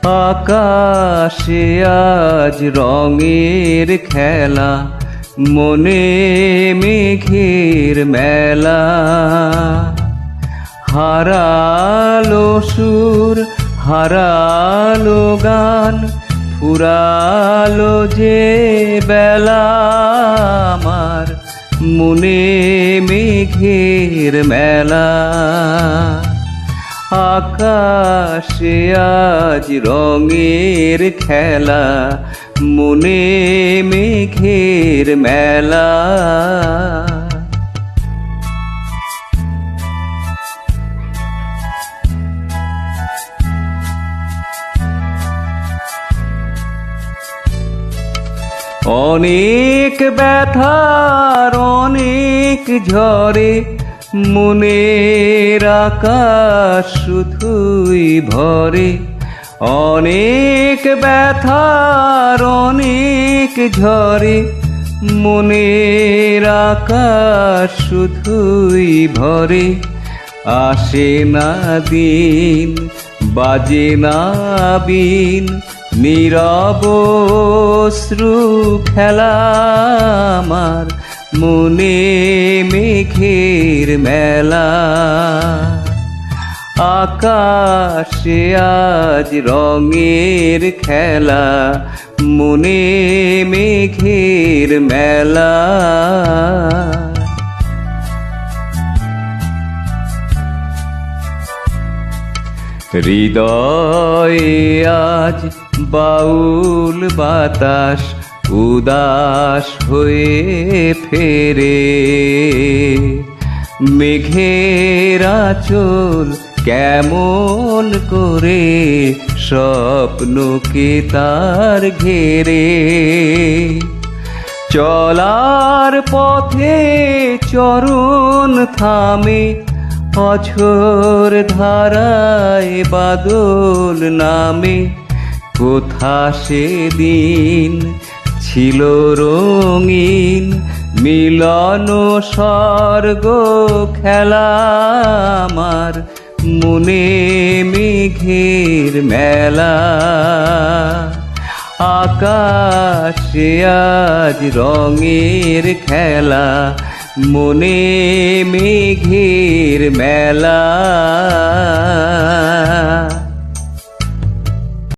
আকাশে আজ রঙের খেলা, মনে মেঘের মেলা। হারালো সুর, হারালো গান, ফুরালো যে বেলা আমার, মনে মেঘের মেলা। আকাশে আজ রঙের খেলা, মনে মেঘের মেলা। অনেক ব্যথার অনেক ঝড়ে, মনের আকাশ শুধুই ভরে। অনেক ব্যথার অনেক ঝড়ে, মনের আকাশ শুধুই ভরে। আসে না দিন, বাজে না বিন, নীরব অশ্রু খেলা আমার, মনে মেঘের মেলা। আকাশে আজ রঙের খেলা, মনে মেঘের মেলা। হৃদয়ে আজ বাউল বাতাস, উদাস হয়ে ফেরে। মেঘের আঁচল কেমন করে স্বপ্নকে তার ঘেরে। চলার পথে চরণ থামে, অঝোর ধারায় বাদল নামে। কোথা সেদিন ছিল রঙিন মিলন স্বর্গ খেলা আমার, মনে মেঘের মেলা। আকাশে আজ রঙের খেলা, মনে মেঘের মেলা।